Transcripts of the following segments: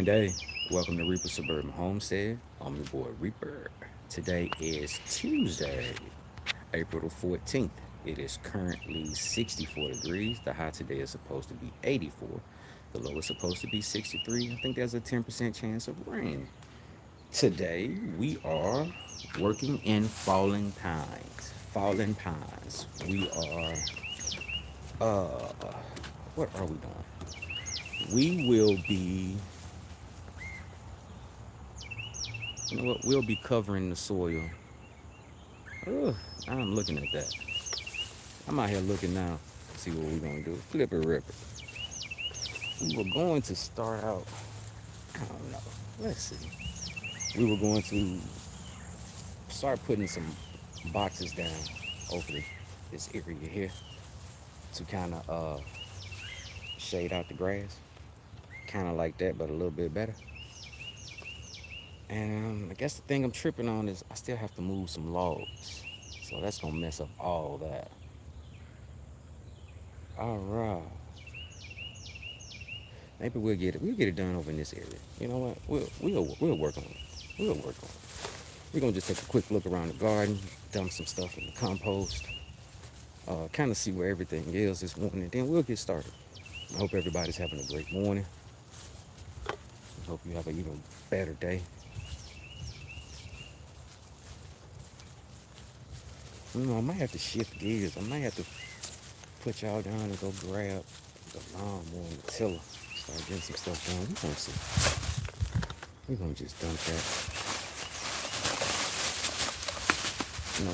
day. Welcome to Reaper Suburban Homestead. I'm your boy Reaper. Today is Tuesday, April the 14th. It is currently 64 degrees. The high today is supposed to be 84. The low is supposed to be 63. I think there's a 10% chance of rain. Today we are working in Fallen Pines. Fallen Pines. Uh, what are we doing? We will be You know what? We'll be covering the soil. Ugh, I'm looking at that. I'm out here looking now. See what we're gonna do. Flip it, rip it. We were going to start out. I don't know. Let's see. We were going to start putting some boxes down over this area here to kind of shade out the grass. Kind of like that, but a little bit better. And I guess the thing I'm tripping on is I still have to move some logs. So that's gonna mess up all that. All right. Maybe we'll get it. We'll get it done over in this area. You know what? We'll work on it. We'll work on it. We're gonna just take a quick look around the garden, dump some stuff in the compost, kind of see where everything is this morning, and then we'll get started. I hope everybody's having a great morning. I hope you have an even better day. I might have to shift gears. I might have to put y'all down and go grab the lawnmower and the tiller. Start getting some stuff done. We're gonna see. We're gonna just dump that.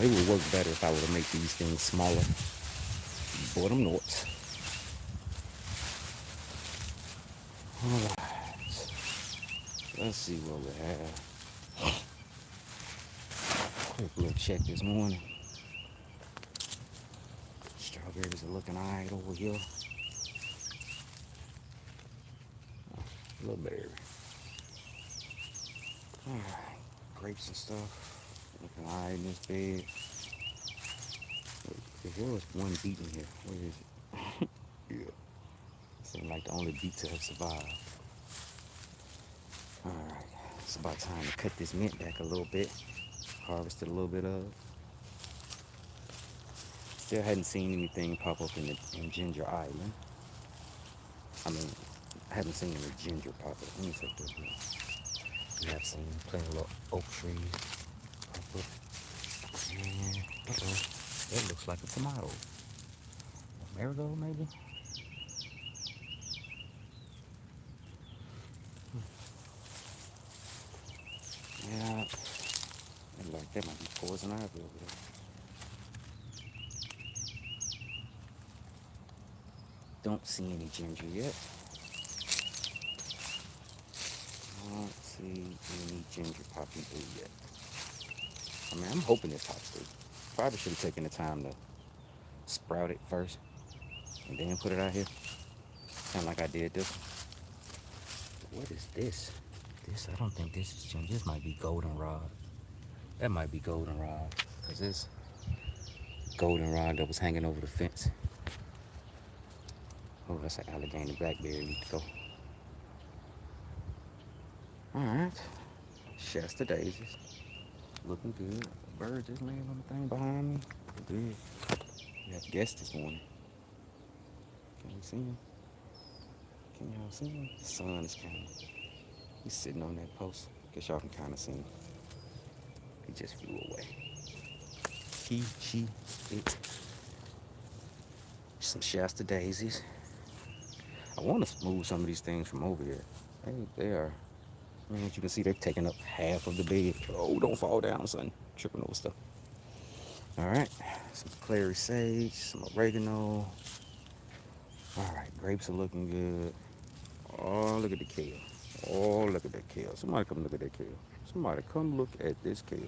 It would work better if I were to make these things smaller. Bought them Norts. Alright. Let's see what we have. Quick little check this morning. Strawberries are looking alright over here. A little berry. Alright. Grapes and stuff. Looking alright in this bed. There was one beet in here. Where is it? Yeah. Seemed like the only beet to have survived. Alright. It's about time to cut this mint back a little bit. Harvested a little bit of. Still hadn't seen anything pop up in Ginger Island. I mean, I haven't seen any ginger pop up. Let me take this one. We have seen plenty of little oak trees pop up. And, that looks like a tomato. A marigold, maybe? Yeah. That might be poison ivy over there. Don't see any ginger yet. Don't see any ginger popping through yet. I mean, I'm hoping it pops through. Probably should have taken the time to sprout it first and then put it out here. Sound like I did this one. What is this? I don't think this is ginger. This might be goldenrod. That might be goldenrod. Because this goldenrod that was hanging over the fence. Oh, that's an Allegheny blackberry. Need to go. Alright. Shasta daisies. Looking good. Bird just laying on the thing behind me. Good. We have guests this morning. Can we see him? Can y'all see him? The sun is kind of... He's sitting on that post. Guess y'all can kind of see him. He just flew away. He, she, it. Some Shasta daisies. I want to move some of these things from over here. Hey, they are. I mean, as you can see, they've taken up half of the bed. Oh, don't fall down, son. Tripping over stuff. All right. Some clary sage, some oregano. All right. Grapes are looking good. Oh, look at the kale. Oh, look at that kale. Somebody come look at that kale. Somebody come look at this kale.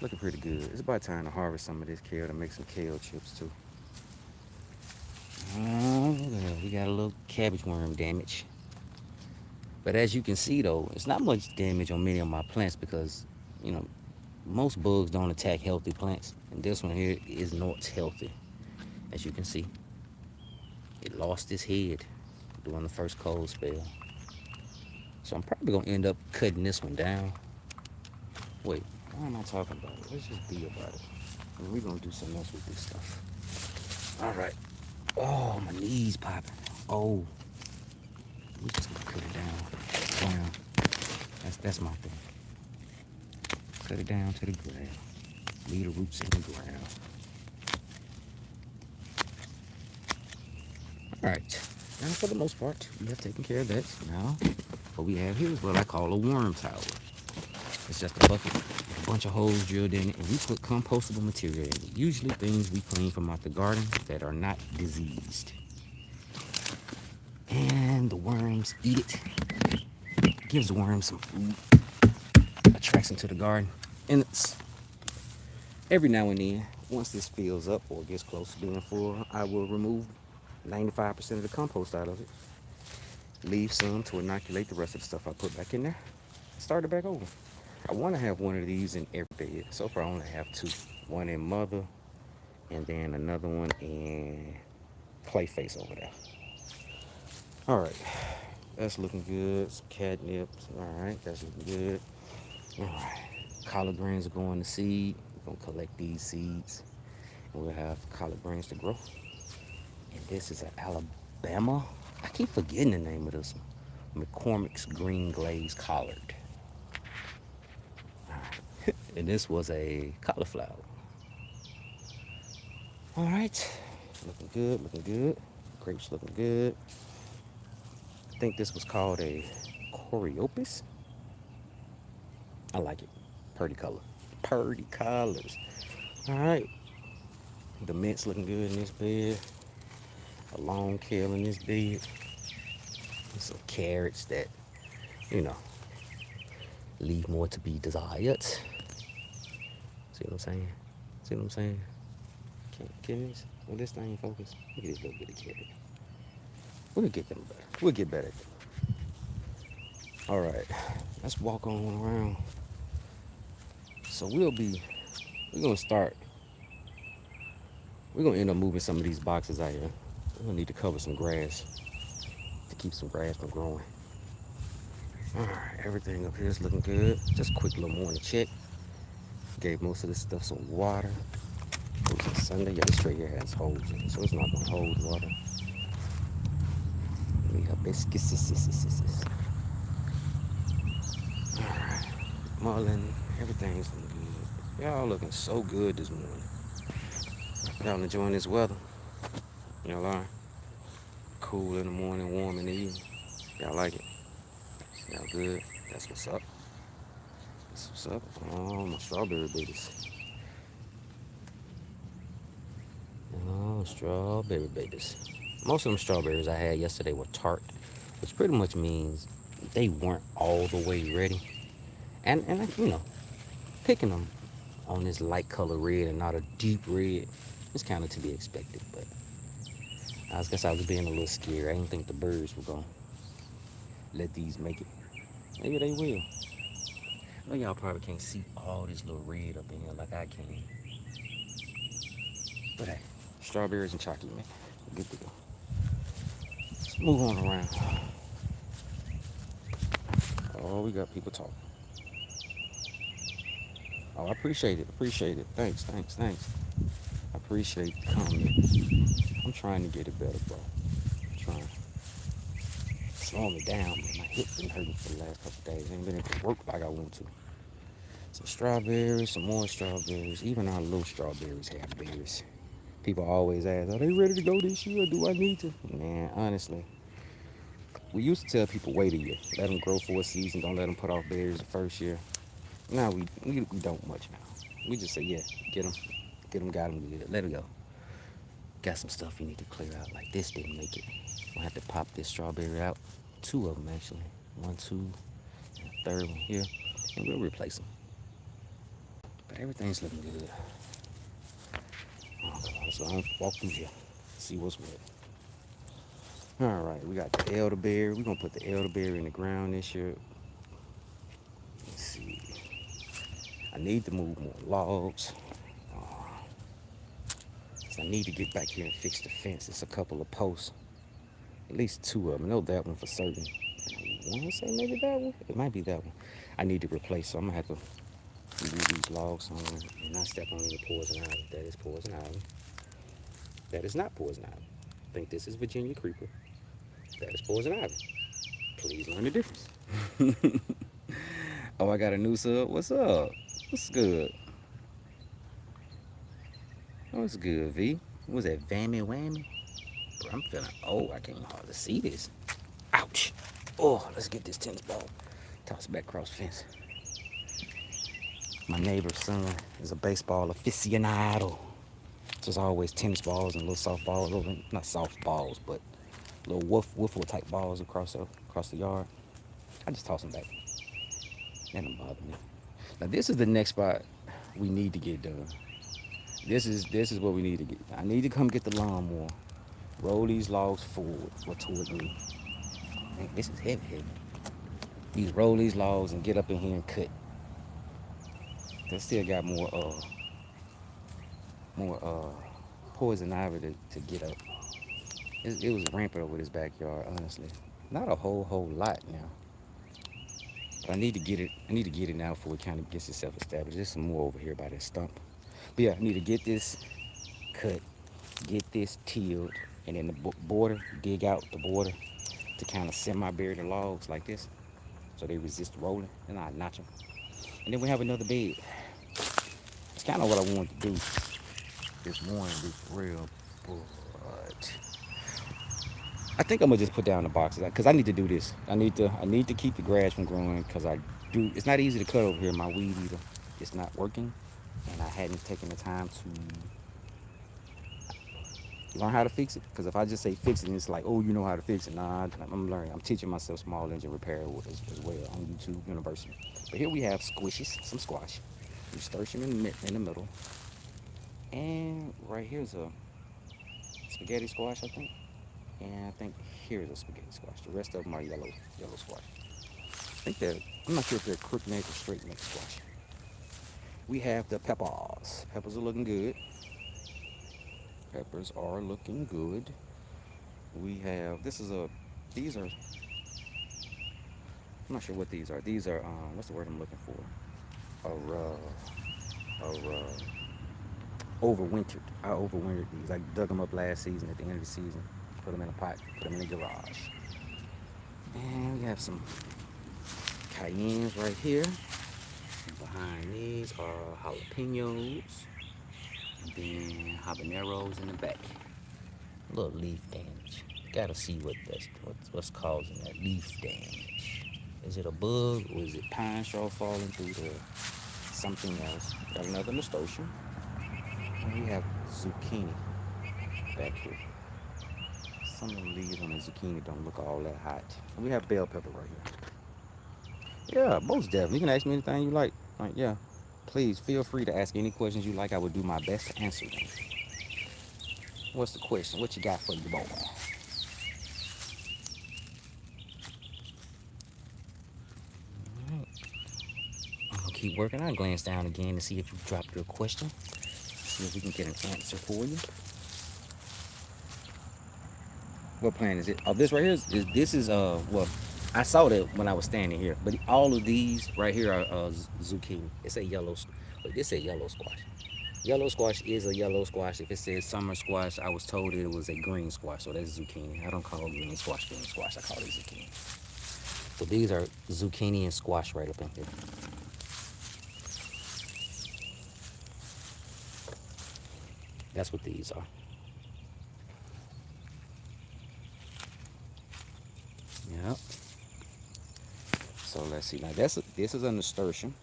Looking pretty good. It's about time to harvest some of this kale to make some kale chips too. Oh, we got a little cabbage worm damage. But as you can see though, it's not much damage on many of my plants because, most bugs don't attack healthy plants. And this one here is not healthy. As you can see, it lost its head during the first cold spell. So I'm probably gonna end up cutting this one down. Wait, why am I talking about it? Let's just be about it. And we're gonna do something else with this stuff. All right. Oh, my knees popping. Oh, we just gonna cut it down. That's my thing. Cut it down to the ground. Leave the roots in the ground. All right. Now, for the most part, we have taken care of that. Now, what we have here is what I call a worm tower. It's just a bucket with a bunch of holes drilled in it, and we put compostable material in it. Usually things we clean from out the garden that are not diseased. And the worms eat it. Gives the worms some food. Attracts them to the garden. And it's every now and then, once this fills up or gets close to being full, I will remove 95% of the compost out of it. Leave some to inoculate the rest of the stuff I put back in there. Start it back over. I want to have one of these in every bed. So far, I only have two. One in mother, and then another one in Playface over there. All right, that's looking good. Some catnip. All right, that's looking good. All right, collard greens are going to seed. We're gonna collect these seeds, and we'll have collard greens to grow. And this is an Alabama. I keep forgetting the name of this one. McCormick's Green Glazed Collard. And this was a cauliflower. All right, looking good, looking good. Grapes looking good. I think this was called a Coreopus. I like it. Purdy color. Purdy colors. All right, the mint's looking good in this bed. A long kale in this bed. Some carrots that, you know, leave more to be desired. See what I'm saying? See what I'm saying? Can this? Will this thing focus? Look at this little bit of carrot. We'll get them better. We'll get better at them. All right, let's walk on around. So we're gonna start, we're gonna end up moving some of these boxes out here. We're gonna need to cover some grass to keep some grass from growing. All right, everything up here is looking good. Just a quick little morning check. Gave most of this stuff some water. It was a Sunday. Yeah, this straight here has holes in it, so it's not gonna hold water. We hibiscus. All right, mullein, everything's looking good. Y'all looking so good this morning. Y'all enjoying this weather? Y'all are? Cool in the morning, warm in the evening. Y'all like it? Y'all good? That's what's up. That's what's up. Oh, my strawberry babies. Oh, strawberry babies. Most of them strawberries I had yesterday were tart, which pretty much means they weren't all the way ready. And picking them on this light color red and not a deep red, it's kind of to be expected. But I guess I was being a little scared. I didn't think the birds were gonna let these make it. Maybe they will. I know y'all probably can't see all this little red up in here like I can. But hey, strawberries and chocolate, man. We're good to go. Let's move on around. Oh, we got people talking. Oh, I appreciate it. Appreciate it. Thanks. I appreciate the comment. I'm trying to get it better, bro. I'm trying. Slowing me down, man. My hip been hurting for the last couple days. I ain't been able to work like I want to. Some strawberries, some more strawberries. Even our little strawberries have berries. People always ask, are they ready to go this year? Do I need to? Man, honestly, we used to tell people wait a year. Let them grow for a season. Don't let them put off berries the first year. Now we don't much now. We just say, yeah, get them, got them good. Let it go. Got some stuff you need to clear out. Like this didn't make it. We'll have to pop this strawberry out. Two of them actually. One, two, and a third one here. And we'll replace them. But everything's looking good. Oh, come on, so I'm walk through here. See what's what. All right, we got the elderberry. We're gonna put the elderberry in the ground this year. Let's see. I need to move more logs. I need to get back here and fix the fence. It's a couple of posts. At least two of them. I know that one for certain. want to say maybe that one. It might be that one. I need to replace, so I'm gonna have to remove these logs somewhere and not step on any poison ivy. That is poison ivy. That is not poison ivy. I think this is Virginia creeper. That is poison ivy. Please learn the difference. Oh, I got a new sub. What's up? What's good? What's good, V? What's that, Vammy Whammy? Bro, I'm feeling old. I can't hardly see this. Ouch. Oh, let's get this tennis ball. Toss it back across the fence. My neighbor's son is a baseball aficionado. So it's always tennis balls and little softballs, little, not softballs, but little wiffle type balls across the yard. I just toss them back. That don't bother me. Now this is the next spot we need to get done. This is what we need to get. I need to come get the lawnmower. Roll these logs forward or toward me. Man, this is heavy. These roll these logs and get up in here and cut. They still got more poison ivy to get up. It was rampant over this backyard, honestly. Not a whole lot now. But I need to get it. I need to get it now before it kind of gets itself established. There's some more over here by that stump. But yeah, I need to get this cut, get this tilled, and then the border, dig out the border to kind of semi-bury the logs like this, so they resist rolling, and I notch them. And then we have another bed. It's kind of what I wanted to do this morning, this real, but I think I'm gonna just put down the boxes because I need to do this. I need to keep the grass from growing because I do. It's not easy to cut over here. My weed eater, it's not working, and I hadn't taken the time to learn how to fix it. Because if I just say fix it, and it's like, oh, you know how to fix it. Nah, I'm learning. I'm teaching myself small engine repair as well on YouTube University. But here we have squishes, some squash. Nasturtium in the middle, and right here's a spaghetti squash, I think. And I think here's a spaghetti squash. The rest of them are yellow squash. I'm not sure if they're crook neck or straight neck squash. We have the peppers. Peppers are looking good. Peppers are looking good. We have, these are, I'm not sure what these are. These are, what's the word I'm looking for? Overwintered. I overwintered these. I dug them up last season at the end of the season. Put them in a pot, put them in the garage. And we have some cayennes right here. Behind these are jalapenos. And then habaneros in the back. A little leaf damage. Gotta see what's causing that leaf damage. Is it a bug or is it pine straw falling through the something else? Got another nasturtium. And we have zucchini back here. Some of the leaves on the zucchini don't look all that hot. And we have bell pepper right here. Yeah, most definitely. You can ask me anything you like. Like, yeah. Please feel free to ask any questions you like. I will do my best to answer them. What's the question? What you got for your boy? Alright. I'm gonna keep working. I'll glance down again to see if you dropped your question. See if we can get an answer for you. What plant is it? Oh, this right here is well, I saw that when I was standing here, but all of these right here are zucchini. It's a yellow, but this a yellow squash. Yellow squash is a yellow squash. If it says summer squash, I was told it was a green squash, so that's zucchini. I don't call green squash. I call it zucchini. So these are zucchini and squash right up in here. That's what these are. Yep. So let's see. Now this is a nasturtium.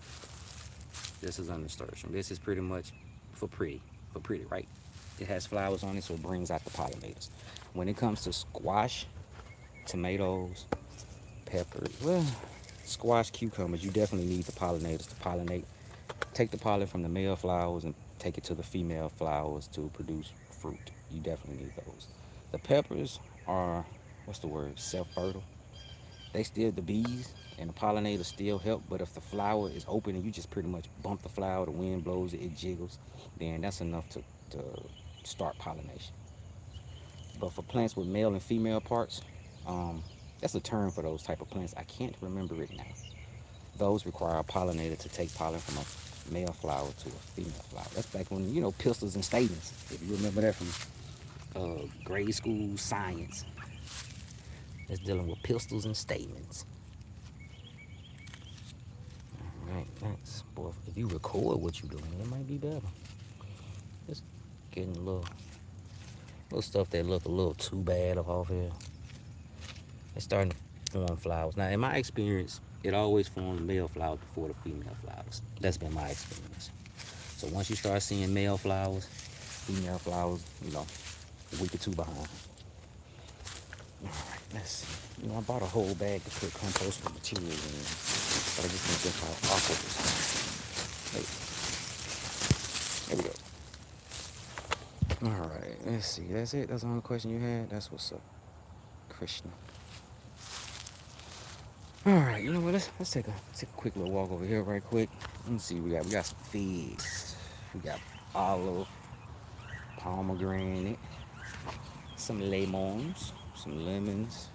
This is a nasturtium. This is pretty much for pretty, right? It has flowers on it, so it brings out the pollinators. When it comes to squash, tomatoes, peppers, well, squash, cucumbers, you definitely need the pollinators to pollinate. Take the pollen from the male flowers and take it to the female flowers to produce fruit. You definitely need those. The peppers are, what's the word, self-fertile. They still, the bees and the pollinators still help, but if the flower is open and you just pretty much bump the flower, the wind blows it, it jiggles, then that's enough to start pollination. But for plants with male and female parts, That's a term for those type of plants. I can't remember it now. Those require a pollinator to take pollen from a male flower to a female flower. That's back when, pistils and stamens. If you remember that from grade school science. That's dealing with pistils and stamens. All right, next. Boy, if you record what you're doing, it might be better. Just getting little stuff that look a little too bad off here. It's starting to form flowers. Now, in my experience, it always forms male flowers before the female flowers. That's been my experience. So once you start seeing male flowers, female flowers, a week or two behind. All right, let's see. I bought a whole bag to put compostable materials in, but I just think that's how awkward this is. There we go. All right, let's see. That's it. That's the only question you had. That's what's up, Krishna. All right, you know what? Let's take a quick little walk over here, right quick. Let's see. We got some figs. We got olive, pomegranate, some lemons, some lemons,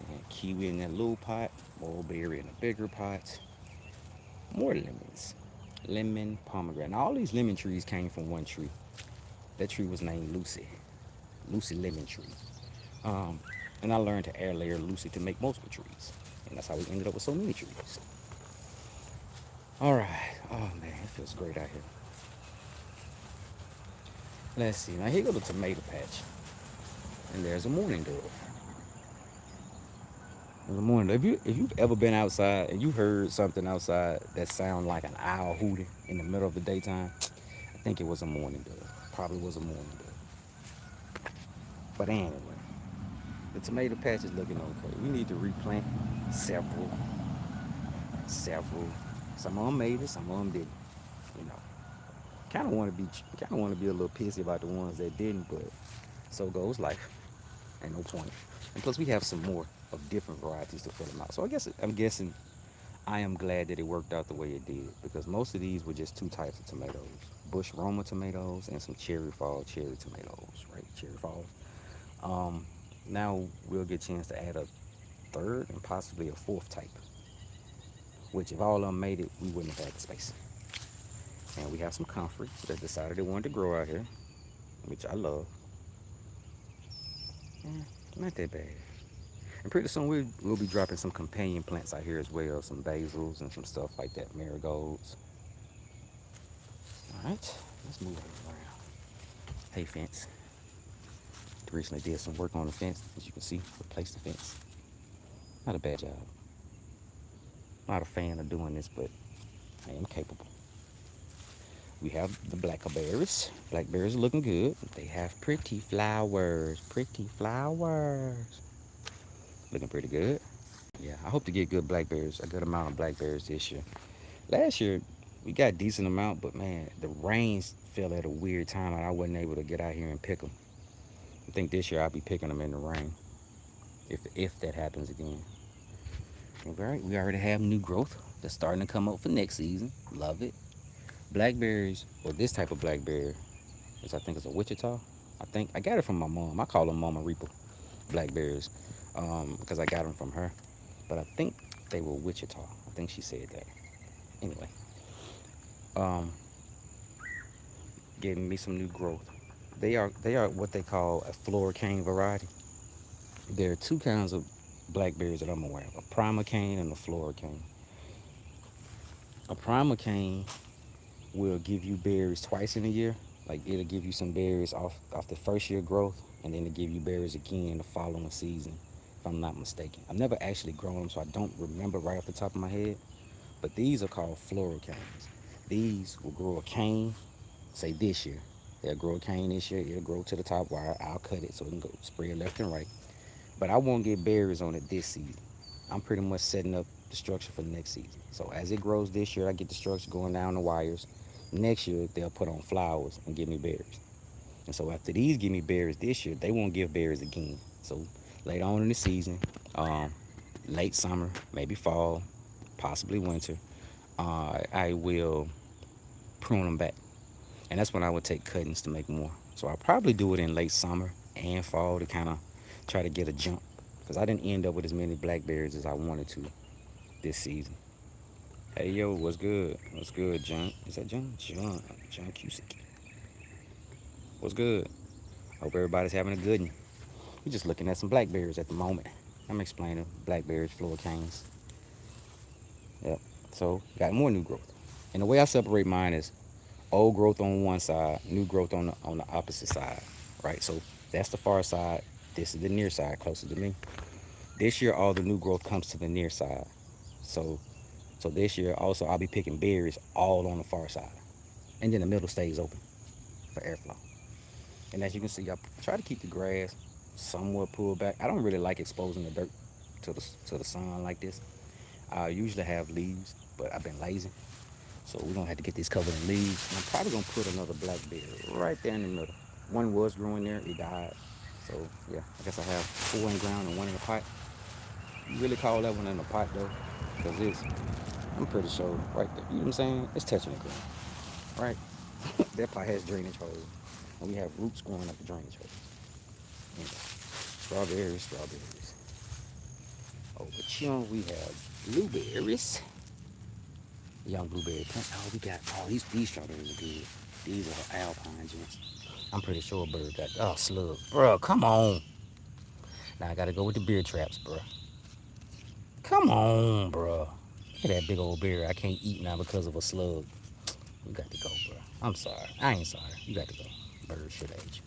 and kiwi in that little pot, mulberry in a bigger pot, more lemons, lemon, pomegranate. Now, all these lemon trees came from one tree. That tree was named Lucy lemon tree. Um, and I learned to air layer Lucy to make multiple trees, and that's how we ended up with so many trees. All right. Oh man, it feels great out here. Let's see. Now here go the tomato patch, and there's a mourning dove. In the morning, if you've ever been outside and you heard something outside that sound like an owl hooting in the middle of the daytime, I think it was a mourning dove. Probably was a mourning dove. But anyway, the tomato patch is looking okay. We need to replant several, several. Some of them made it, some of them didn't. You know, kind of want to be a little pissy about the ones that didn't, but so goes life. Ain't no point. And plus, we have some more of different varieties to fill them out. So I'm guessing I am glad that it worked out the way it did because most of these were just two types of tomatoes: Bush Roma tomatoes and some cherry fall cherry tomatoes, right? Cherry falls. Um, Now we'll get a chance to add a third and possibly a fourth type, which if all of them made it, we wouldn't have had the space. And we have some comfrey that decided they wanted to grow out here, which I love. Yeah, not that bad. And pretty soon we'll be dropping some companion plants out here as well, some basils and some stuff like that, marigolds. All right, let's move on around. Hay fence. Recently did some work on the fence, as you can see, replaced the fence. Not a bad job. Not a fan of doing this, but I am capable. We have the blackberries. Blackberries are looking good. They have pretty flowers. Pretty flowers. Looking pretty good. Yeah, I hope to get good blackberries, a good amount of blackberries this year. Last year, we got a decent amount, but man, the rains fell at a weird time and I wasn't able to get out here and pick them. I think this year I'll be picking them in the rain, if that happens again. All right, we already have new growth that's starting to come up for next season. Love it. Blackberries, or this type of blackberry, which I think is a Wichita. I think I got it from my mom. I call them Mama Reaper blackberries because I got them from her. But I think they were Wichita. I think she said that. Anyway, um, giving me some new growth. They are what they call a floor cane variety. There are two kinds of blackberries that I'm aware of: a primer cane and a floor cane. A primer cane will give you berries twice in a year. Like it'll give you some berries off the first year growth, and then it'll give you berries again the following season, if I'm not mistaken. I've never actually grown them, so I don't remember right off the top of my head. But these are called floral canes. These will grow a cane, say this year. They'll grow a cane this year. It'll grow to the top wire. I'll cut it so it can go spread left and right. But I won't get berries on it this season. I'm pretty much setting up the structure for the next season. So as it grows this year, I get the structure going down the wires. Next year, they'll put on flowers and give me berries. And so after these give me berries this year, they won't give berries again. So later on in the season, um, late summer, maybe fall, possibly winter, I will prune them back. And that's when I would take cuttings to make more. So I'll probably do it in late summer and fall to kind of try to get a jump. because I didn't end up with as many blackberries as I wanted to this season. Hey yo, what's good? What's good, John? Is that John? John Cusick. What's good? Hope everybody's having a good one. We're just looking at some blackberries at the moment. I'm explaining blackberries, floor canes. Yep. So got more new growth. And the way I separate mine is old growth on one side, new growth on the opposite side. Right? So that's the far side. This is the near side, closer to me. This year all the new growth comes to the near side. So this year also I'll be picking berries all on the far side. And then the middle stays open for airflow. And as you can see, I try to keep the grass somewhat pulled back. I don't really like exposing the dirt to the sun like this. I usually have leaves, but I've been lazy. So we're gonna have to get this covered in leaves. And I'm probably gonna put another blackberry right there in the middle. One was growing there, it died. So yeah, I guess I have 4 in the ground and 1 in the pot. You really call that one in the pot though? Because I'm pretty sure right there, you know what I'm saying? It's touching the ground, right? That pot has drainage holes. And we have roots growing up the drainage holes. Anyway, strawberries. Over here we have blueberries. Young blueberry plant. Oh, we got, these strawberries are good. These are alpine joints. I'm pretty sure a bird got, slug. Bro, come on. Now I gotta go with the beer traps, bro. Come on, bro. Look at that big old berry I can't eat now because of a slug. You got to go, bro. I'm sorry. I ain't sorry. You got to go. Bird should age.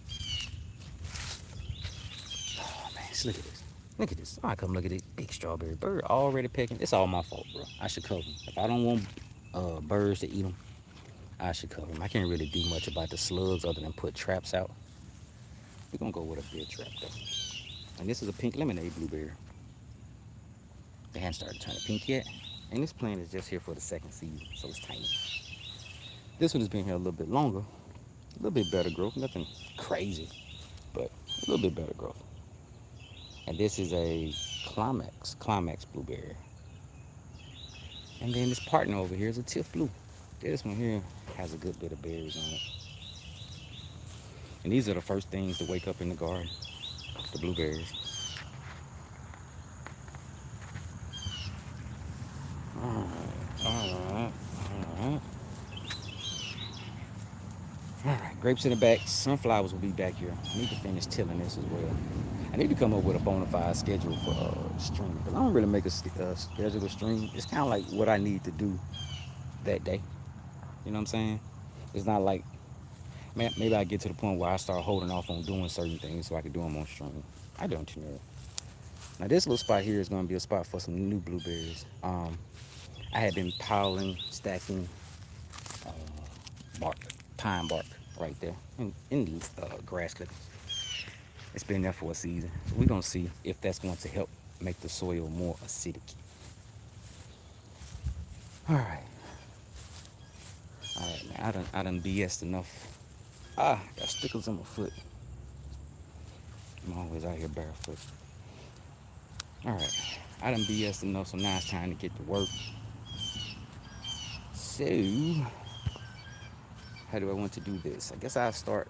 Oh, man. Look at this. Look at this. Somebody come look at this big strawberry bird already picking. It's all my fault, bro. I should cover them. If I don't want birds to eat them, I should cover them. I can't really do much about the slugs other than put traps out. We're going to go with a beer trap, though. And this is a pink lemonade blueberry. They haven't started turning pink yet. And this plant is just here for the second season, so it's tiny. This one has been here a little bit longer. A little bit better growth. Nothing crazy, but a little bit better growth. And this is a climax blueberry. And then this partner over here is a tiff blue. This one here has a good bit of berries on it. And these are the first things to wake up in the garden, the blueberries. All right, grapes in the back. Sunflowers will be back here. I need to finish tilling this as well. I need to come up with a bona fide schedule for streaming. Because I don't really make a schedule to stream. It's kind of like what I need to do that day. You know what I'm saying? It's not like, maybe I get to the point where I start holding off on doing certain things so I can do them on stream. I don't know. Now this little spot here is going to be a spot for some new blueberries. I had been piling, stacking bark, pine bark right there in these grass clippings. It's been there for a season. So we're going to see if that's going to help make the soil more acidic. All right. All right, man. I done BS'd enough. Got stickers in my foot. I'm always out here barefoot. All right. I done BS'd enough, so now it's time to get to work. So, how do I want to do this? I guess I'll start.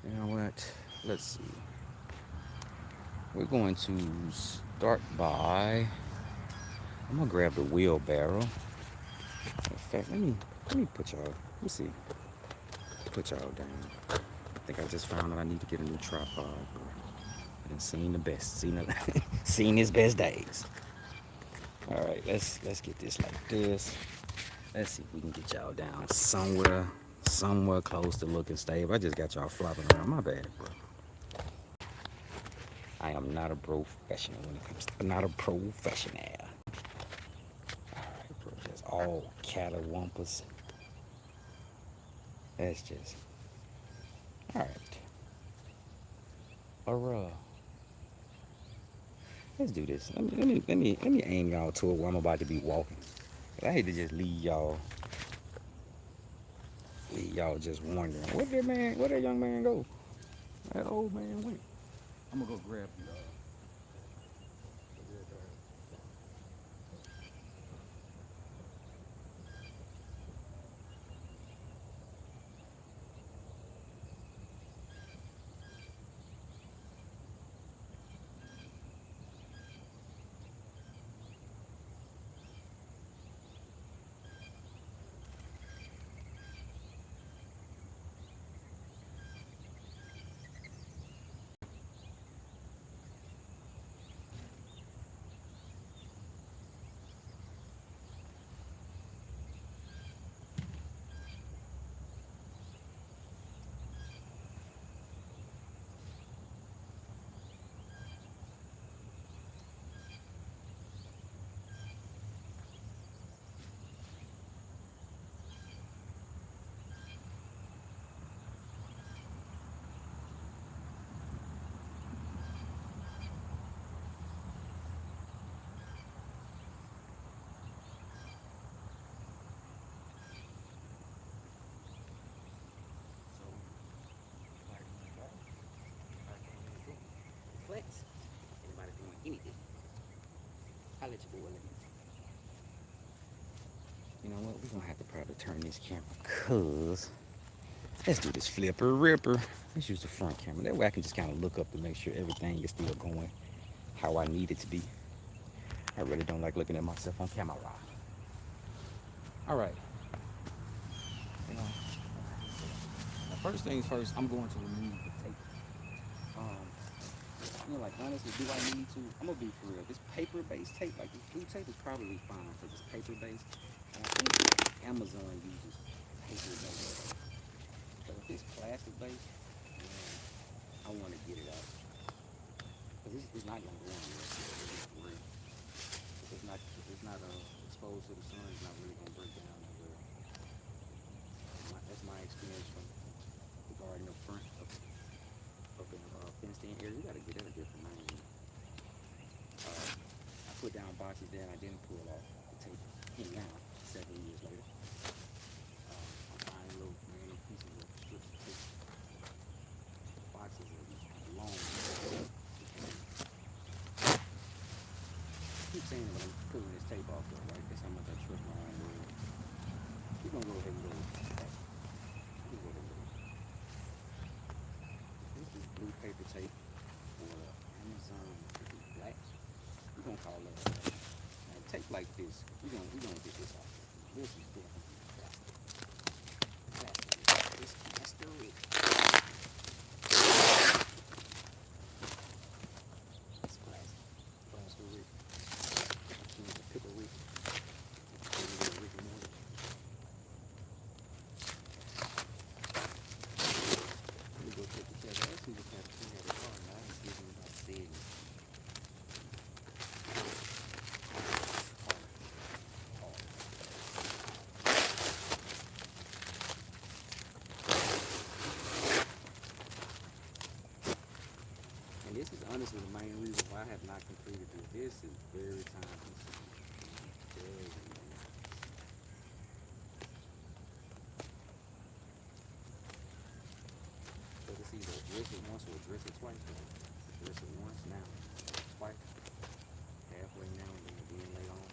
You know what? Let's see. We're going to start by, I'm gonna grab the wheelbarrow. In fact, let me put y'all, let me see. Put y'all down. I think I just found that I need to get a new tripod. I done seen the best, seen his best days. All right, let's get this like this. Let's see if we can get y'all down somewhere close to looking stable. I just got y'all flopping around. My bad, bro. I am not a professional when it comes to, not a professional. All right, bro, just all cattywampus. That's just, all right. Let's do this. Let me aim y'all to it where I'm about to be walking. I hate to just leave y'all just wondering. Where that young man go? That old man went. I'm gonna go grab the what? Anybody doing anything? I'll let you do it. You know what? We're gonna have to probably turn this camera, cause let's do this flipper ripper. Let's use the front camera. That way I can just kind of look up to make sure everything is still going how I need it to be. I really don't like looking at myself on camera. All right. You know, now first things first, I'm going to remove the tape. Like honestly, do I need to? I'm gonna be for real. This paper-based tape, like this blue tape, is probably fine for this paper-based. And I think Amazon uses paper-based. But if it's plastic-based, I want to get it out. Cause it's not gonna go on for real. If it's not exposed to the sun, it's not really gonna break down that well. That's my experience from the garden up front, up in the fenced-in area. You gotta get it a different name. I put down boxes there and I didn't pull off the tape. And now, 7 years later, I'm finding little random pieces of strips of tape. Boxes are long. I keep saying it, but I'm pulling this tape off though, right? That's how much I trust my own word. We're gonna go ahead and go with that. This is blue paper tape for Amazon Black. We're gonna call it tape like this. We're gonna get this off. This is definitely plastic. Plastic. This plaster rich. It's plastic. Plaster rich. Pickle rich. Rick and Morty. Let me go check the check. Let's see what kind of thing that is on. Now it's giving me about 7. And this is honestly the main reason why I have not completed this. This is very time consuming. Very so to see the dress it once or dress it twice. Dress it once now, twice, halfway now, and then again later on.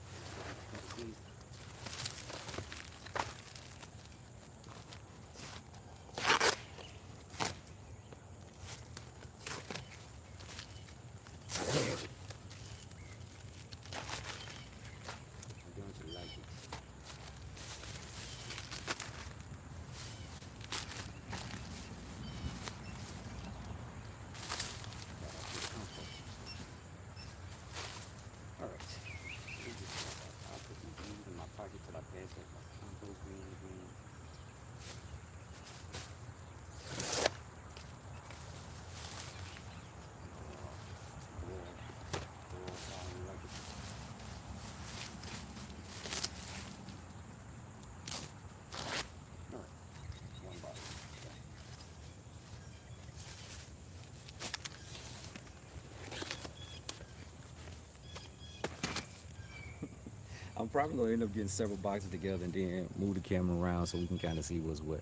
I'm probably gonna end up getting several boxes together and then move the camera around so we can kind of see what's what.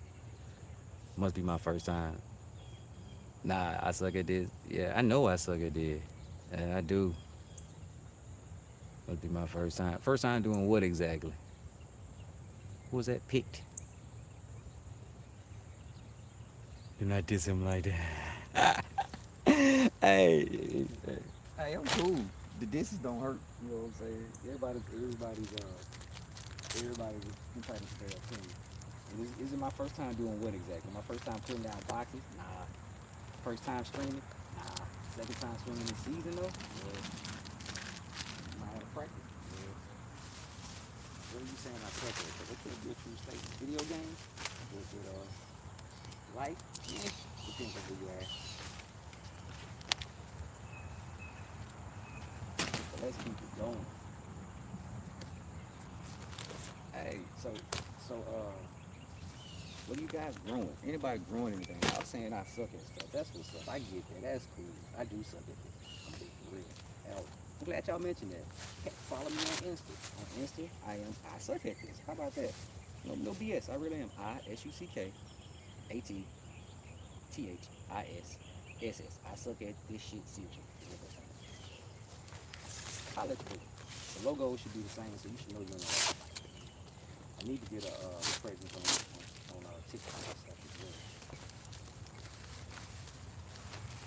Must be my first time. Nah, I suck at this. Yeah, I know I suck at this. Yeah, I do. Must be my first time. First time doing what exactly? What was that? Picked. Do not diss him like that. Hey, I'm cool. The disses don't hurt. You know what I'm saying? Everybody's entitled to their opinion. And this is my first time doing what exactly? My first time putting down boxes? Nah. First time streaming? Nah. Second time streaming this season though? Yeah. Might have to practice. Yeah. What are you saying I suck at? Because it could be a true statement. Video games? With life? Yeah. Depends on who you ask. So let's keep it going. Hey, so what are you guys growing? Anybody growing anything? I was saying I suck at stuff. That's what's up. I get that. That's cool. I do suck at this. I'm being for real. Hell, I'm glad y'all mentioned that. Hey, follow me on Insta. On Insta, I suck at this. How about that? No BS. I really am. I suck at this shit seriously. I'll let you do it. The logo should be the same, so you should know you're in the right spot. I need to get a presence on TikTok and stuff as well.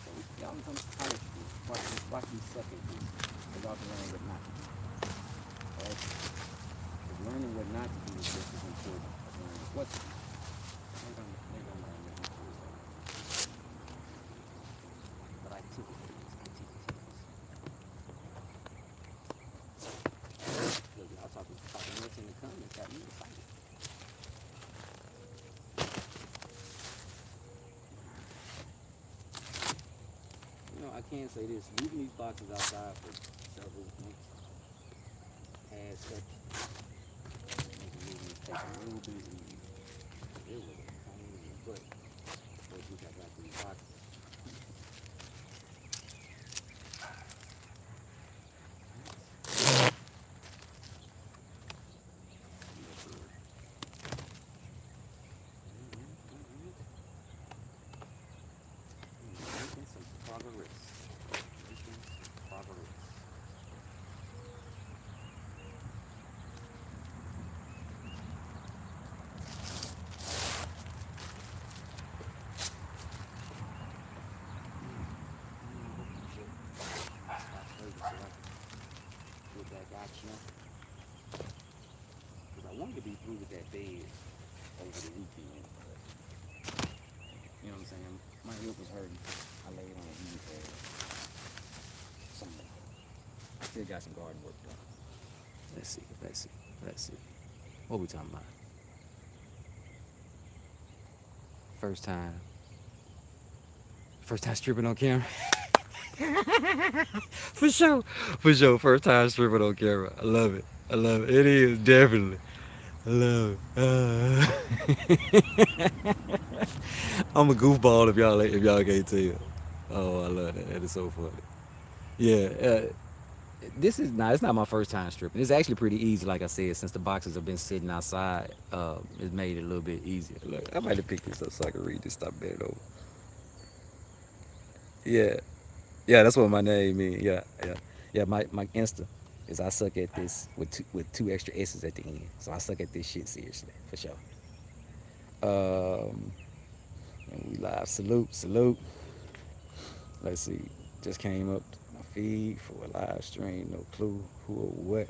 So y'all can come holler at you. Watch me suck at this, so y'all can learn what not to do. Alright? Because learning what not to do is just as important as learning what to do. Maybe I'm not making it, but I typically use activities. Look, y'all talking nuts in the comments got me excited. You know, I can say this, leaving these boxes outside for several months has helped make the movement take a little bit easier. It was a pain in the butt. But you got these boxes. Making some progress. Making some progress. Get back out here. Because I wanted to be through with that bed over the weekend. You know what I'm saying? My hip was hurting. I laid on an easy pad. Something like that. I still got some garden work done. Let's see. What we talking about? First time. First time stripping on camera. For sure. First time stripping on camera. I love it. It is definitely. I love it. I'm a goofball if y'all can't tell. Oh, I love that. That is so funny. Yeah. This is it's not my first time stripping. It's actually pretty easy, like I said, since the boxes have been sitting outside. It's made it a little bit easier. Look, I might have picked this up so I can read this. Stop bending over. Yeah, yeah, that's what my name means. Yeah. My Insta is I suck at this with two extra S's at the end. So I suck at this shit seriously for sure. Um, and we live. Salute. Let's see. Just came up my feed for a live stream. No clue who or what.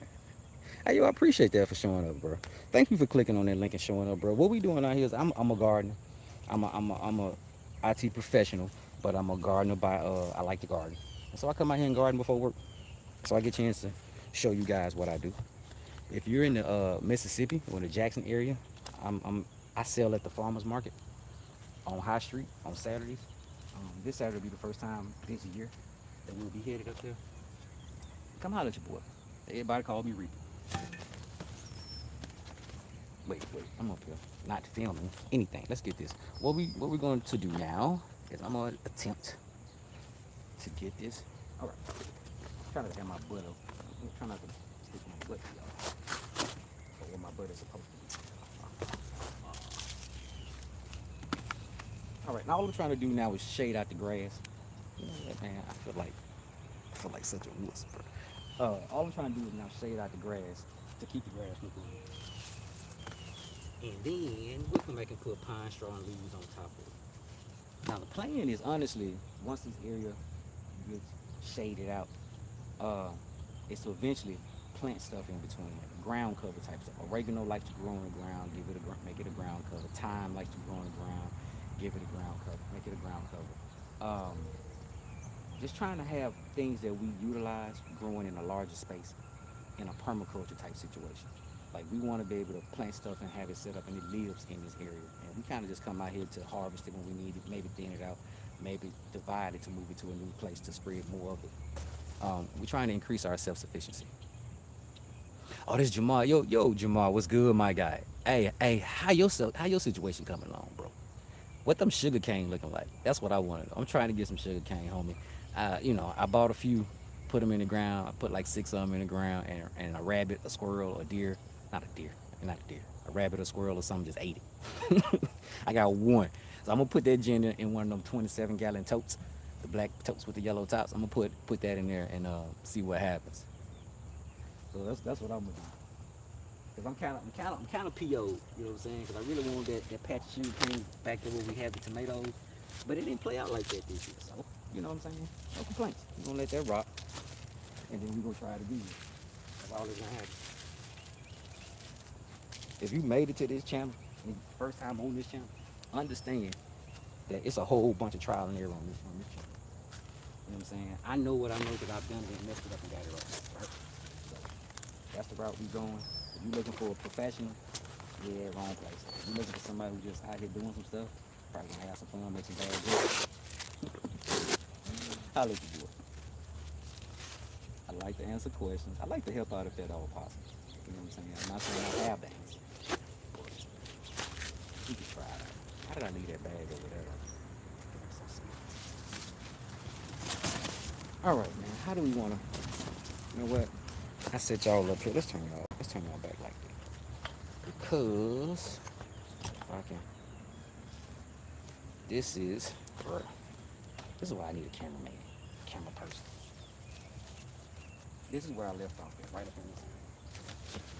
Hey, yo, I appreciate that for showing up, bro. Thank you for clicking on that link and showing up, bro. What we doing out here is I'm a gardener. I'm a IT professional, but I'm a gardener by I like to garden. And so I come out here and garden before work. So I get a chance to show you guys what I do. If you're in the Mississippi or the Jackson area, I sell at the farmers market on High Street on Saturdays. This Saturday will be the first time this year that we'll be headed up there. Come holler at your boy. Everybody call me Reaper. Wait, I'm up here. Not filming anything. Let's get this. What we're going to do now is I'm gonna attempt to get this. All right. I'm trying to have my butt up. I'm trying not to stick my butt, y'all. Or where my butt is supposed to be. All right. Now all I'm trying to do now is shade out the grass. You know what, man? I feel like such a wuss, bro. All I'm trying to do is now shade out the grass to keep the grass looking good. And then we come back and put pine straw and leaves on top of it. Now the plan is honestly, once this area gets shaded out, is to eventually plant stuff in between, like ground cover type stuff. Oregano likes to grow in the ground, make it a ground cover. Thyme likes to grow in the ground, give it a ground cover, make it a ground cover. Just trying to have things that we utilize growing in a larger space in a permaculture type situation. Like we want to be able to plant stuff and have it set up and it lives in this area. And we kind of just come out here to harvest it when we need it, maybe thin it out, maybe divide it to move it to a new place to spread more of it. We're trying to increase our self-sufficiency. Oh, this Jamal. Yo, Jamal, what's good, my guy? Hey, how your situation coming along, bro? What them sugar cane looking like? That's what I wanted. I'm trying to get some sugar cane, homie. I bought a few, put them in the ground. I put like 6 of them in the ground, and a rabbit, a squirrel, a deer, not a deer, a rabbit, a squirrel, or something just ate it. I got one, so I'm gonna put that gin in one of them 27-gallon totes, the black totes with the yellow tops. I'm gonna put that in there and see what happens. So that's what I'm gonna do. Cause I'm kind of PO'd, you know what I'm saying? Cause I really want that patch of sugar cane back there where we had the tomatoes, but it didn't play out like that this year. So you know what I'm saying? No complaints. We're gonna let that rock, and then we're gonna try it again. That's all that's gonna happen. If you made it to this channel, first time on this channel, understand that it's a whole bunch of trial and error on this channel. You know what I'm saying? I know what I know because I've done it and messed it up and got it right. So that's the route we going. If you're looking for a professional, yeah, wrong place. If you're looking for somebody who just out here doing some stuff, probably gonna have some fun, make some bad jokes. I'll let you do it. I like to answer questions. I like to help out if at all possible. You know what I'm saying? I'm not saying I have the answer. You can try it. How did I leave that bag over there? All right, man. How do we wanna? You know what? I set y'all up here. Let's turn y'all back like that. Because if I can, this is why I need a cameraman, camera person. This is where I left off at, right up in this.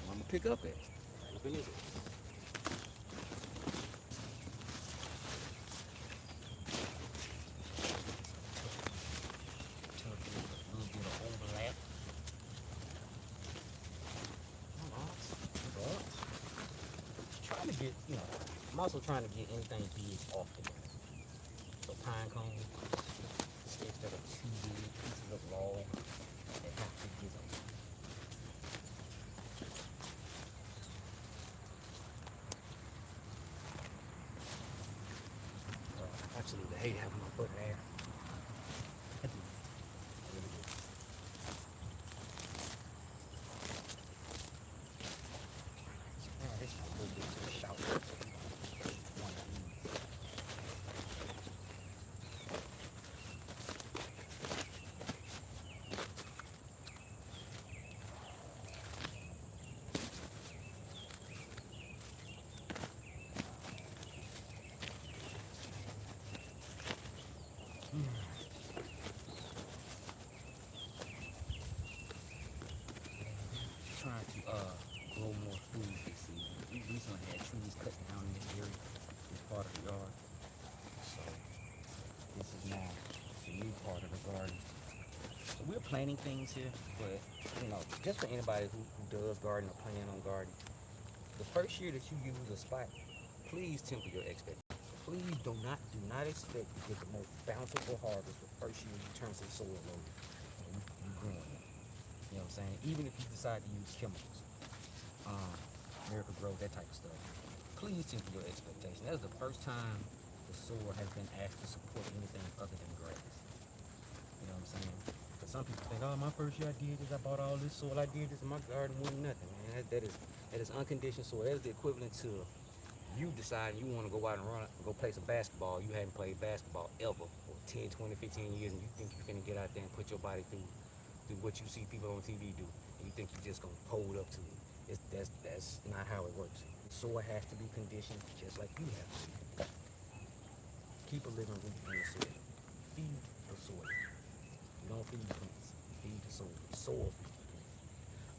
I'm gonna pick up at, right up in this. Trying to get, I'm also trying to get anything big off the ground. So pine cones, sticks that are too big, pieces of log that have to get them. I absolutely hate having my foot there. I do. I really do. This is a little bit too shallow. One of these. Trying to grow more food this season. We recently had trees cut down in this area, this part of the yard. So this is now the new part of the garden. So we're planting things here, but just for anybody who does garden or plan on gardening, the first year that you use a spot, please temper your expectations. Please do not expect to get the most bountiful harvest the first year you turn some soil over and you growing it. You know what I'm saying? Even if you decide to use chemicals, Miracle-Gro, that type of stuff. Please temper your expectations. That is the first time the soil has been asked to support anything other than grass. You know what I'm saying? Because some people think, oh, my first year I did this, I bought all this soil, I did this in my garden, wasn't nothing, man. That is unconditioned soil. That is the equivalent to you deciding you want to go out and go play some basketball. You haven't played basketball ever for 10, 20, 15 years, and you think you're finna get out there and put your body through what you see people on TV do, and you think you're just gonna hold up to it. That's not how it works. The soil has to be conditioned just like you have to. Keep a living root in the soil. Feed the soil. You don't feed plants. You feed the soil. The soil feeds the plants.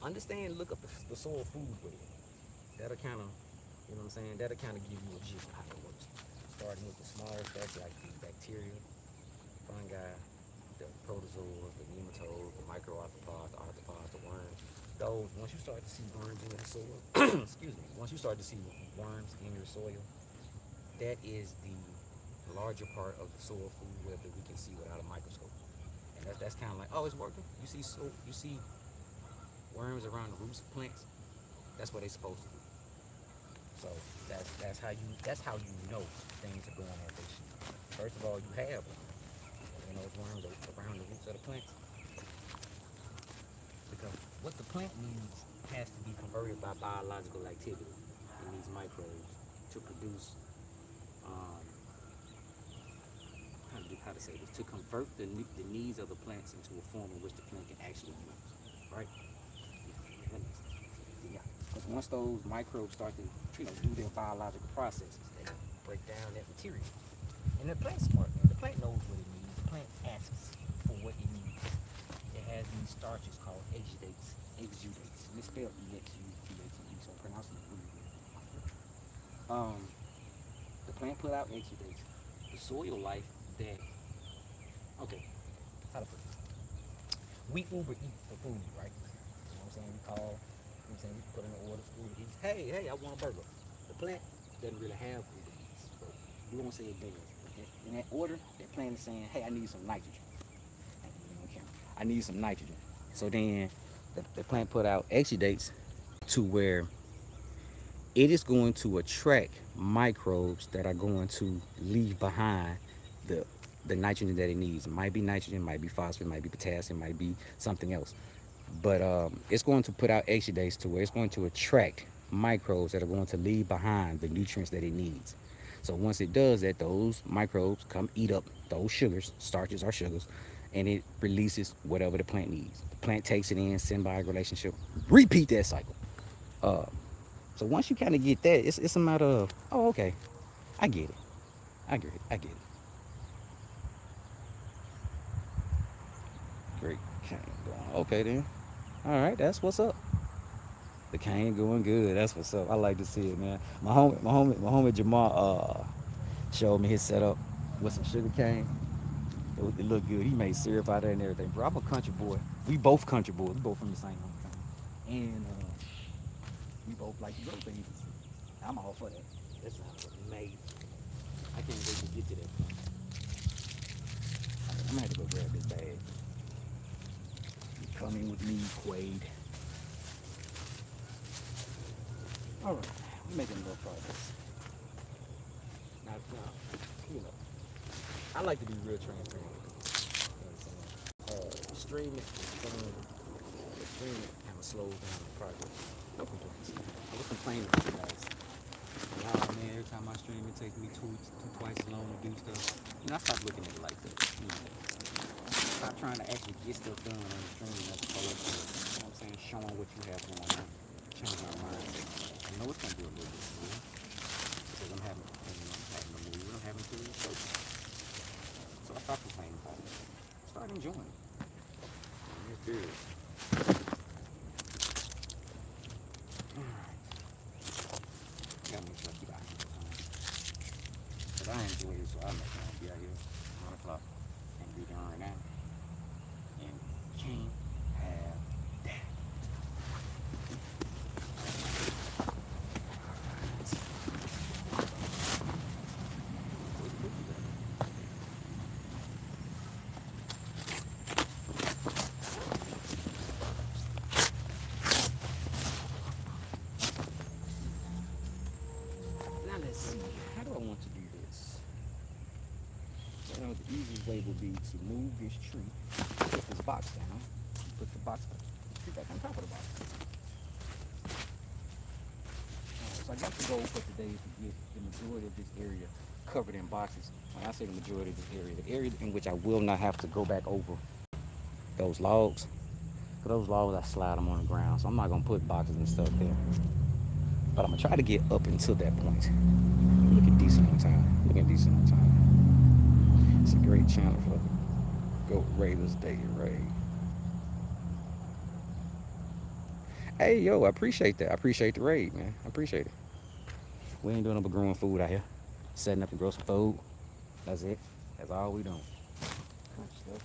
Understand, look up the soil food web. That'll kind of, you know what I'm saying? That'll kind of give you a gist of how it works. Starting with the smaller stuff like the bacteria, fungi, the protozoas, the nematodes, the microarthropods, the arthropods, the worms. Those, once you start to see worms in your soil, excuse me, once you start to see worms in your soil, that is the larger part of the soil food web that we can see without a microscope. And that's kind of like, oh, it's working. You see worms around the roots of plants. That's what they're supposed to do. So that's how you know things are going as they should. First of all, you have them. Those worms around the roots of the plants. Because what the plant needs has to be converted by biological activity. It needs microbes to produce, how to say this, to convert the needs of the plants into a form in which the plant can actually use, right? Yeah. Because once those microbes start to, do their biological processes, they break down that material. And the plant's smart, man. The plant knows what it needs. The plant asks for what it needs. It has these starches called exudates. Exudates. And it's spelled E-X-U-D-A-T-E, so I'm pronouncing it really good. The plant put out exudates. The soil life that, okay, how to put this? We Uber eat for food, right? You know what I'm saying? We call, you know what I'm saying? We put in an order, Uber Eats. Hey, I want a burger. The plant doesn't really have Uber Eats, but we won't say it does. In that order, that plant is saying, hey, I need some nitrogen. I need some nitrogen. So then the plant put out exudates to where it is going to attract microbes that are going to leave behind the the nitrogen that it needs. It might be nitrogen, might be phosphorus, might be potassium, might be something else. But it's going to put out exudates to where it's going to attract microbes that are going to leave behind the nutrients that it needs. So once it does that, those microbes come eat up those sugars, starches or sugars, and it releases whatever the plant needs. The plant takes it in, symbiotic relationship, repeat that cycle. Uh, so once you kind of get that, it's a matter of, oh, okay, I get it. I get it. I get it. Great cane going. Okay then. All right, that's what's up. The cane going good. That's what's up. I like to see it, man. My homie Jamal showed me his setup with some sugar cane. It looked good. He made syrup out of it and everything, bro. I'm a country boy. We both country boys. We both from the same hometown, and we both like to grow things. I'm all for that. That sounds amazing. I can't wait to get to that point. I'm gonna have to go grab this bag. You coming with me, Quade? All right, we're making a little progress. Now, you know, I like to be real transparent. You know what I'm saying? Streaming, kind of slows down the progress. No complaints. I was complaining to you guys. Wow, man, every time I stream, it takes me twice as long to do stuff. You know, I stopped looking at it like that. You know, stop trying to actually get stuff done on the stream as opposed to, you know what I'm saying, showing what you have going on, changing our mindset. I know it's gonna be a little bit slow because I'm having a mood, I'm having to focus. So I stopped complaining about it. Start enjoying it. It's good. Alright. Gotta make sure I keep out here. But I enjoy it, so I'm not gonna be out here 1 o'clock and be done right now. And can't have that. Now let's see, how do I want to do this? You know, the easiest way would be to move this tree, put this box down, put the tree back on top of the box. So I got the goal for today is to get the majority of this area covered in boxes. When I say the majority of this area, the area in which I will not have to go back over those logs. For those logs, I slide them on the ground, so I'm not gonna put boxes and stuff there. But I'm gonna try to get up until that point. Looking decent on time. It's a great channel for Goat Raiders Daily Raid. Hey, yo, I appreciate that. I appreciate the raid, man. I appreciate it. We ain't doing no but growing food out here. Setting up to grow some food. That's it. That's all we doing. Crunch stuff.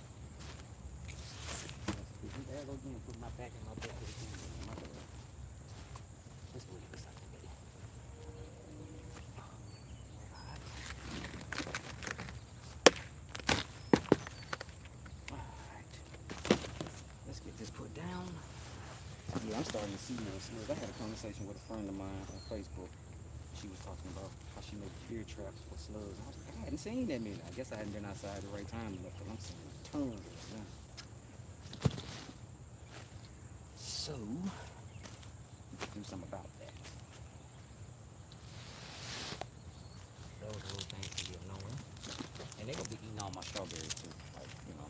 There I go again, put my back in my back to the camera. My bad. Let's do it this side today. Alright. Let's get this put down. Yeah, I'm starting to see more slugs. I had a conversation with a friend of mine on Facebook. She was talking about how she made deer traps for slugs. I was like, I hadn't seen that many. I guess I hadn't been outside at the right time enough, but I'm seeing tons of them. So, we can do something about that. Those little things to get annoying. And they're going to be eating all my strawberries too. Like, you know.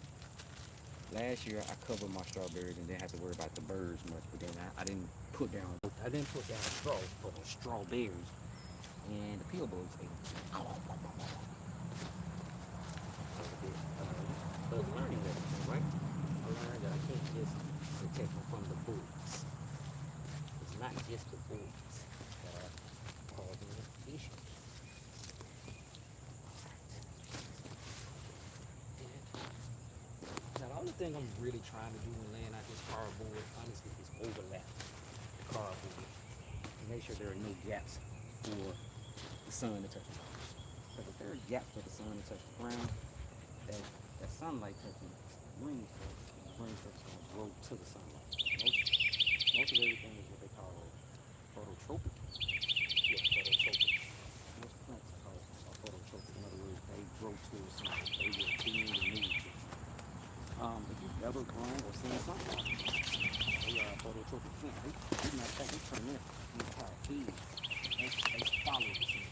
Last year I covered my strawberries and didn't have to worry about the birds much, but then I didn't put down straw for the strawberries, and the peel bugs ate them. But learning that, right? I learned that I can't just protect them from the bugs. It's not just the bugs that are causing the issues. Now the only thing I'm really trying to do when laying out this cardboard, honestly, is overlap the cardboard and make sure there are no gaps for the sun to touch the ground. Because if there are gaps for the sun to touch the ground, that sunlight touching green stuff, and the green stuff is going to grow to the sunlight. Most of everything is what they call phototropic. Yeah, phototropic. Most plants are phototropic. In other words, they grow towards something. They will bend and move to it. If you've ever grown or seen sunflowers, they are a phototropic plant. They matter of fact, they turn their entire head. They follow the sun.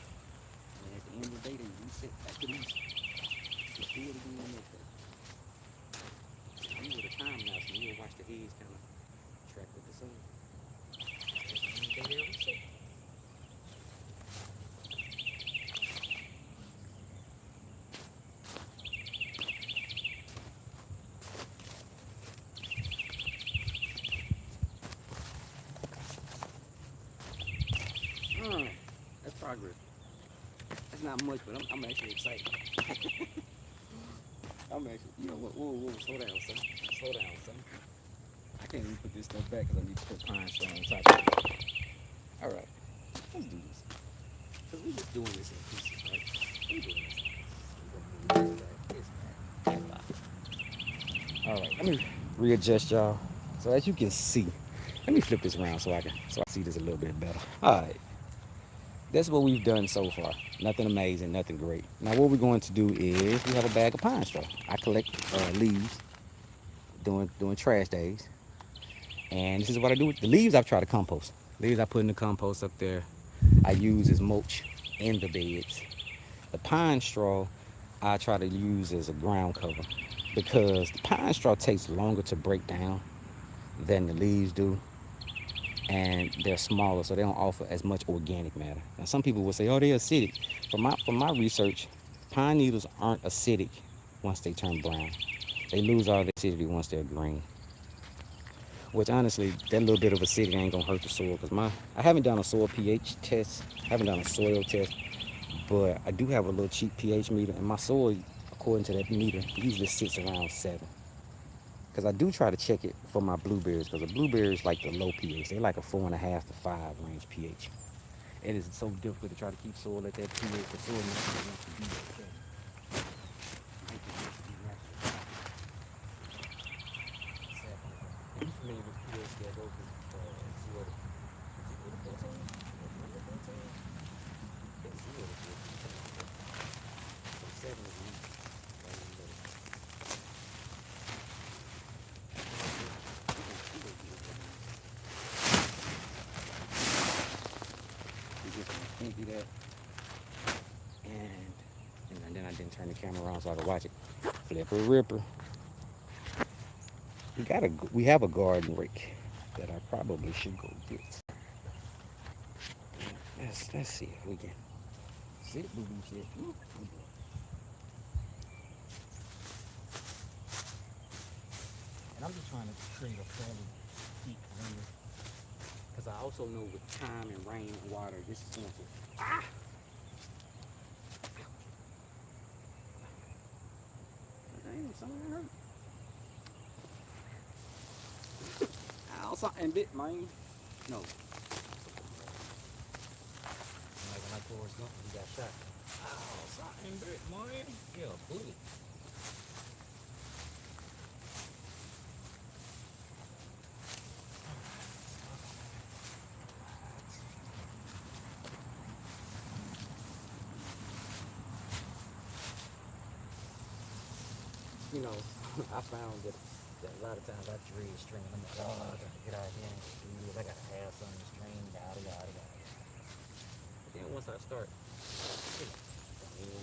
And at the end of the day, they reset back to the east. Just do it again next day. You with a time lapse and you'll watch the heads kind of track with the sun. At the end of the day, they'll reset. That's progress. That's not much, but I'm actually excited. I'm actually, you know what? Whoa, slow down, son. Slow down, son. I can't even put this stuff back because I need to put pine straw on top of it. All right, let's do this. Because we're just doing this in pieces, right? We're doing this in pieces. It's back. All right, let me readjust y'all. So as you can see, let me flip this around so I see this a little bit better. All right. That's what we've done so far. Nothing amazing, nothing great. Now what we're going to do is we have a bag of pine straw. I collect leaves doing trash days. And this is what I do with the leaves. I've tried to compost. Leaves I put in the compost up there. I use as mulch in the beds. The pine straw I try to use as a ground cover because the pine straw takes longer to break down than the leaves do, and they're smaller, so they don't offer as much organic matter. Now, some people will say, "Oh, they're acidic." From my research, pine needles aren't acidic once they turn brown. They lose all their acidity once they're green. Which honestly, that little bit of acidity ain't gonna hurt the soil because I haven't done a soil pH test, haven't done a soil test, but I do have a little cheap pH meter, and my soil, according to that meter, usually sits around 7. Because I do try to check it for my blueberries, because the blueberries like the low pH. They like a 4.5 to 5 range pH. It is so difficult to try to keep soil at that pH. The soil naturally wants to be like that. Are you familiar with pH that goes from 0 to 14? It's 0 to 14. So 7 is weak. Empty that, and then I didn't turn the camera around so I could watch it. Flipper ripper. We have a garden rake that I probably should go get. Let's see if we can sit booby shit. And I'm just trying to create a fairly deep layer because I also know with time and rain and water, this is going to damn, something hurt. Ow, something bit, man. No. Like Forrest Gump, he got shot. Ow, something bit, man. Yeah, bullet. You know, I found that a lot of times I dread stringing. I'm like, oh, I gotta get out of here and do this. I gotta have something to string, yada. But then once I start, you know,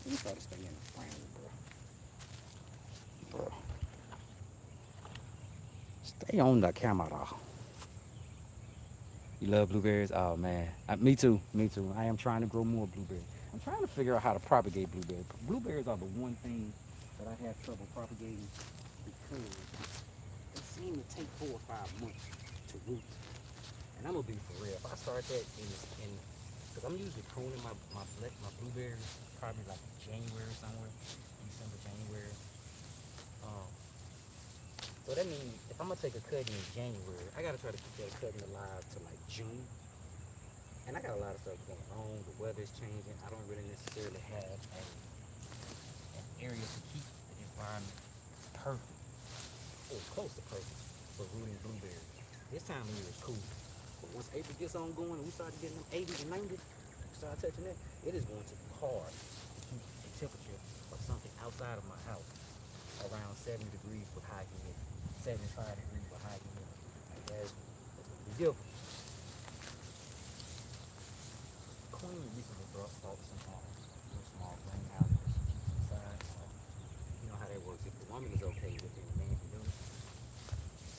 let me try to stay in the frame, bro. Stay on the camera. You love blueberries? Oh man, me too. Me too. I am trying to grow more blueberries. I'm trying to figure out how to propagate blueberries. Blueberries are the one thing that I have trouble propagating because they seem to take 4 or 5 months to root. And I'm gonna be for real. If I start that in because I'm usually pruning my blueberries probably like January somewhere, December, January. Um, so that means if I'm gonna take a cutting in January, I gotta try to keep that cutting alive to like June. And I got a lot of stuff going on. The weather's changing. I don't really necessarily have an area to keep the environment perfect or close to perfect for rooting blueberries. This time of year is cool. But once April gets on going and we start getting them 80s and 90s, start touching that, it is going to be hard to keep the temperature of something outside of my house around 70 degrees with high humidity, 75 degrees with high humidity. Like that's going to be different. Queen recently bought some little small greenhouses that she keeps inside. You know how that works. If the woman is okay with it and the man can do it,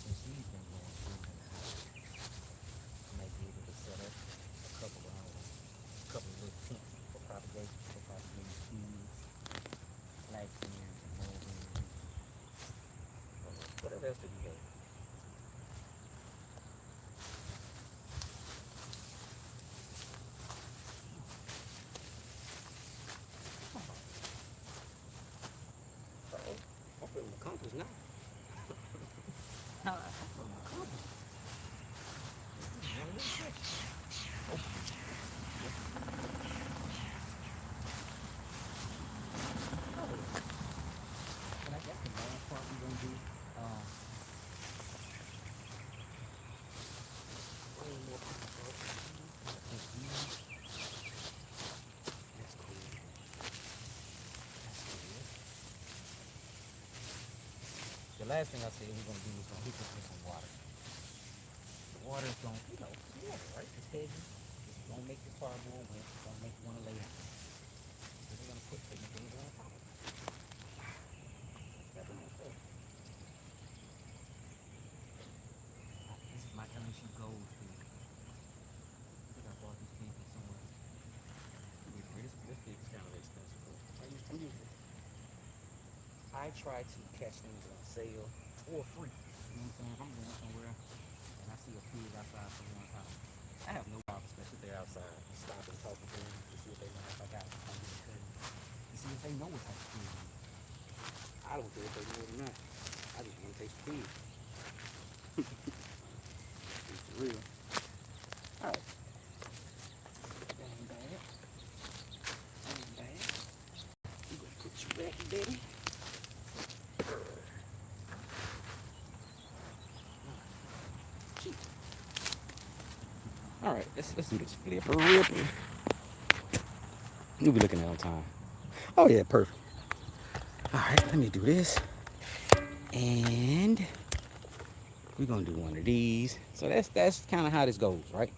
since she's been going through in the house, I might be able to set up a couple of little tents for propagating seeds, flax beans, and mulberries. Whatever else that we have. I'm feeling accomplished now. I'm feeling accomplished. And I guess the last part we're gonna do, bring more people up. That's cool. That's cool. The last thing I said we're gonna do is gonna hook up with some water. The water is gonna, it's water, right? It's heavy. It's gonna make the car more wet. It's gonna make you wanna lay down. So we're gonna put certain things on top of it. That's the next step. This is my LSU gold food. I think I bought this thing from somewhere. This thing is kind of expensive, but I'm used to it. I try to catch things on sale or free. You know what I'm saying? If I'm going somewhere and I see a pig outside someone's house, I have no problem, especially if they're outside, stop and talk to them to see if they know if I got it. I'm getting cutting. To see if they know what type of pig it is. I don't care if they know it or not. I just want to taste the pig. It's for real. All right. That ain't bad. That ain't bad. We're going to put you back, baby. All right, let's do this flipper ripper. You'll be looking at on time. Oh yeah, perfect. All right, let me do this, and we're gonna do one of these. So that's kind of how this goes, right?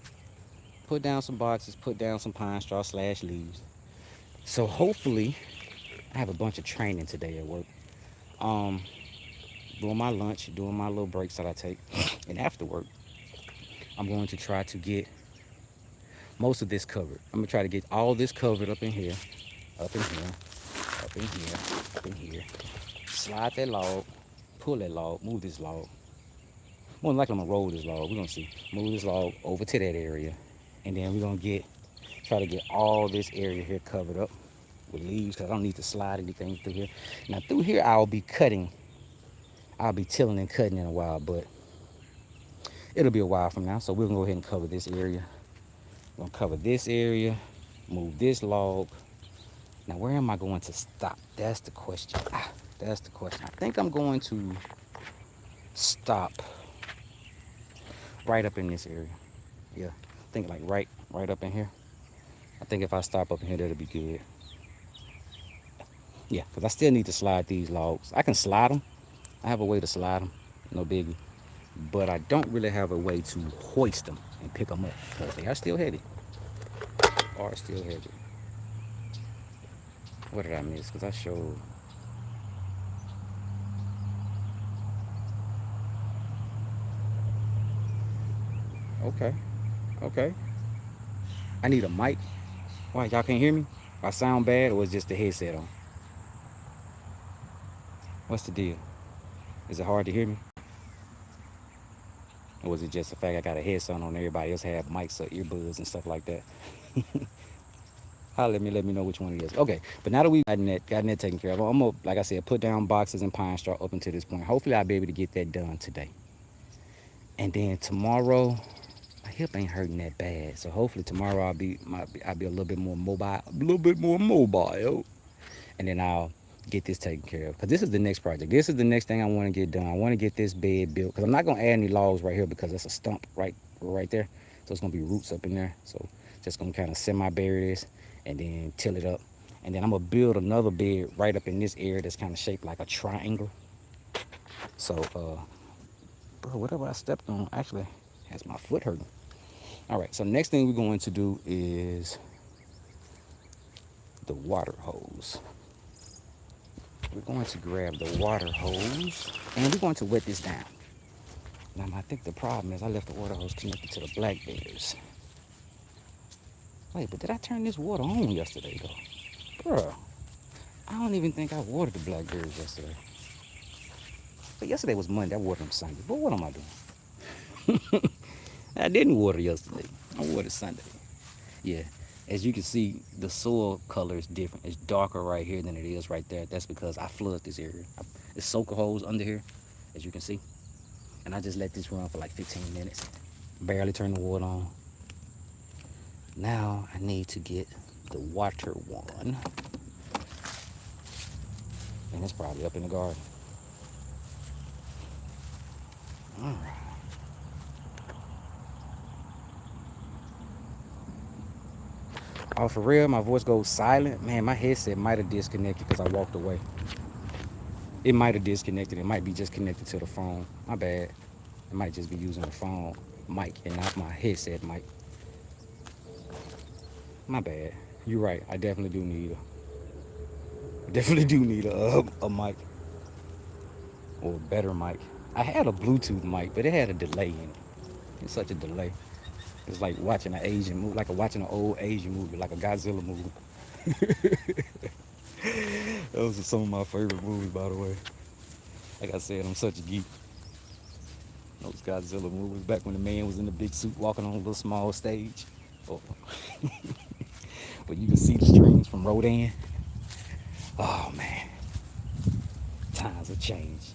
Put down some boxes, put down some pine straw / leaves. So hopefully, I have a bunch of training today at work. Um, doing my lunch, doing my little breaks that I take, and after work, I'm going to try to get most of this covered. I'm gonna try to get all this covered up in here, up in here, up in here, up in here. Slide that log, pull that log, move this log. More than likely I'm gonna roll this log. We're gonna see. Move this log over to that area. And then we're gonna try to get all this area here covered up with leaves because I don't need to slide anything through here. Now through here I'll be cutting. I'll be tilling and cutting in a while, but it'll be a while from now. So we're gonna go ahead and cover this area. We're gonna cover this area, move this log. Now where am I going to stop? That's the question. That's the question. I think I'm going to stop right up in this area. Yeah, I think like right up in here. I think if I stop up in here, that'll be good. Yeah, because I still need to slide these logs. I can slide them. I have a way to slide them, no biggie. But I don't really have a way to hoist them and pick them up because they are still heavy. Are still heavy. What did I miss? Because I showed. Okay. Okay. I need a mic. Why, y'all can't hear me? I sound bad or is just the headset on? What's the deal? Is it hard to hear me? Or was it just the fact I got a headset on, everybody else have mics or earbuds and stuff like that? Let me know which one it is. Okay, but now that we've gotten that taken care of, I'm gonna, like I said, put down boxes and pine straw up until this point. Hopefully I'll be able to get that done today. And then tomorrow, my hip ain't hurting that bad. So hopefully tomorrow I'll be a little bit more mobile. And then I'll get this taken care of. Because this is the next project. This is the next thing I want to get done. I want to get this bed built. Because I'm not going to add any logs right here because it's a stump right there. So it's going to be roots up in there. So just going to kind of semi-bury this and then till it up. And then I'm going to build another bed right up in this area that's kind of shaped like a triangle. So, bro, whatever I stepped on actually has my foot hurting. All right, so next thing we're going to do is the water hose. We're going to grab the water hose and we're going to wet this down. Now, I think the problem is I left the water hose connected to the blackberries. Wait, but did I turn this water on yesterday, though? Bruh, I don't even think I watered the blackberries yesterday. But yesterday was Monday, I watered them Sunday. But what am I doing? I didn't water yesterday. I watered Sunday. Yeah, as you can see, the soil color is different. It's darker right here than it is right there. That's because I flooded this area. There's soaker holes under here, as you can see. And I just let this run for like 15 minutes. Barely turn the water on. Now I need to get the water one. And it's probably up in the garden. All right. Oh, for real, my voice goes silent. Man, my headset might have disconnected because I walked away. It might have disconnected. It might be just connected to the phone. My bad. It might just be using the phone mic and not my headset mic. My bad. You're right. I definitely do need a mic or a better mic. I had a Bluetooth mic, but it had a delay in it. It's such a delay. It's like watching an Asian movie, like watching an old Asian movie, like a Godzilla movie. Those are some of my favorite movies, by the way. Like I said, I'm such a geek. Those Godzilla movies, back when the man was in the big suit walking on a little small stage. Oh. But you can see the strings from Rodan. Oh, man. Times have changed.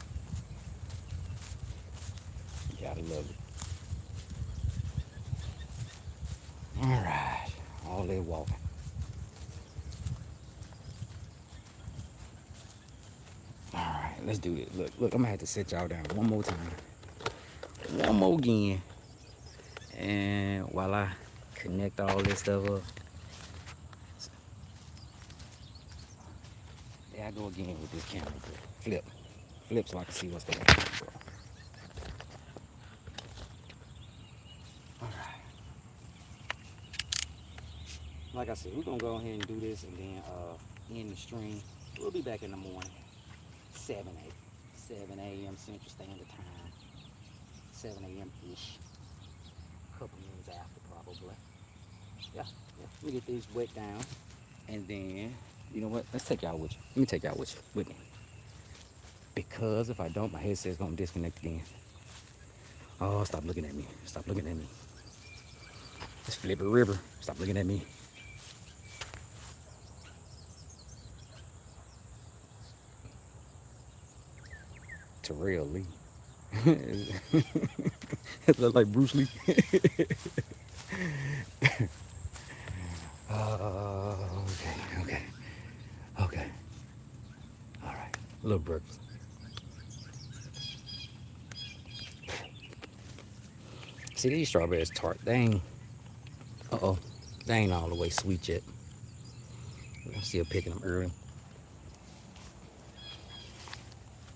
You gotta love it. All right. All that walking. All right, let's do this. Look, I'm gonna have to sit y'all down one more time. One more again. And while I connect all this stuff up, there I go again with this camera. Flip so I can see what's going on. All right. Like I said, we're gonna go ahead and do this and then end the stream. We'll be back in the morning. 7 a.m. Central Standard Time. 7 a.m. ish. A couple minutes after probably. Yeah. Let me get these wet down. And then, you know what? Let's take y'all with you. Let me take y'all with me. Because if I don't, my headset's gonna disconnect again. Oh, stop looking at me. Stop looking at me. It's Flipper River. Stop looking at me. Terrell Lee. It look like Bruce Lee. Okay. All right. A little breakfast. See, these strawberries tart. They ain't all the way sweet yet. I'm still picking them early.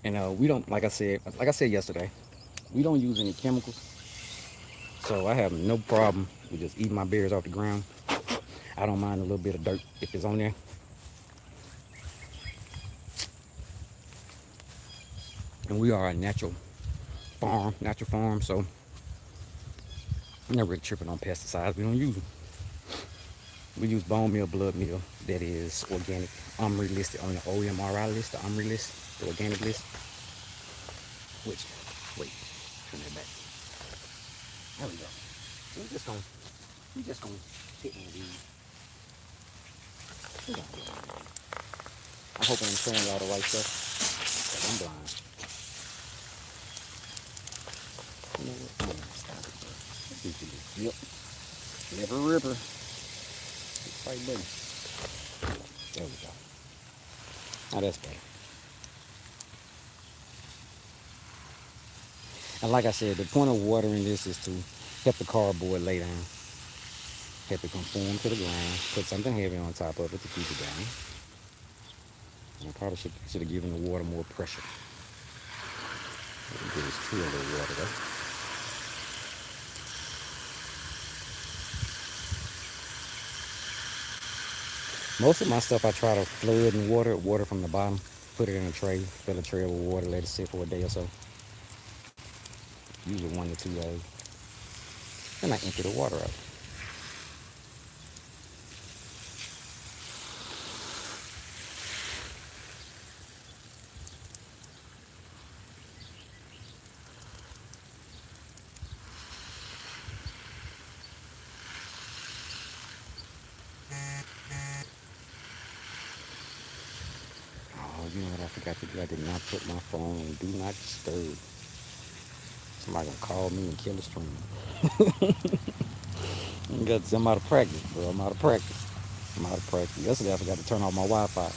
And we don't, like I said yesterday, we don't use any chemicals. So I have no problem with just eating my berries off the ground. I don't mind a little bit of dirt if it's on there. And we are a natural farm, so I'm not really tripping on pesticides. We don't use them. We use bone meal, blood meal that is organic. UMRI listed on the OMRI list, the UMRI list, the organic list. Which, wait, turn that back. There we go. So we just gonna hit one of these. I'm hoping I'm showing y'all the right stuff. Cause I'm blind. You know what? I'm gonna stop it, bro. Let's do this. Yep. Never ripper. Right button. There we go. Now that's better. And like I said, the point of watering this is to help the cardboard lay down, help it conform to the ground, put something heavy on top of it to keep it down. And I probably should have given the water more pressure. Give this tree a little water though. Most of my stuff I try to flood and water from the bottom, put it in a tray, fill a tray with water, let it sit for a day or so. Usually 1 to 2 days. Then I empty the water out. Oh, you know what I forgot to do? I did not put my phone on do not disturb. Somebody gonna call me and kill the stream. I'm out of practice, bro. I'm out of practice. I'm out of practice. Yesterday I forgot to turn off my Wi-Fi.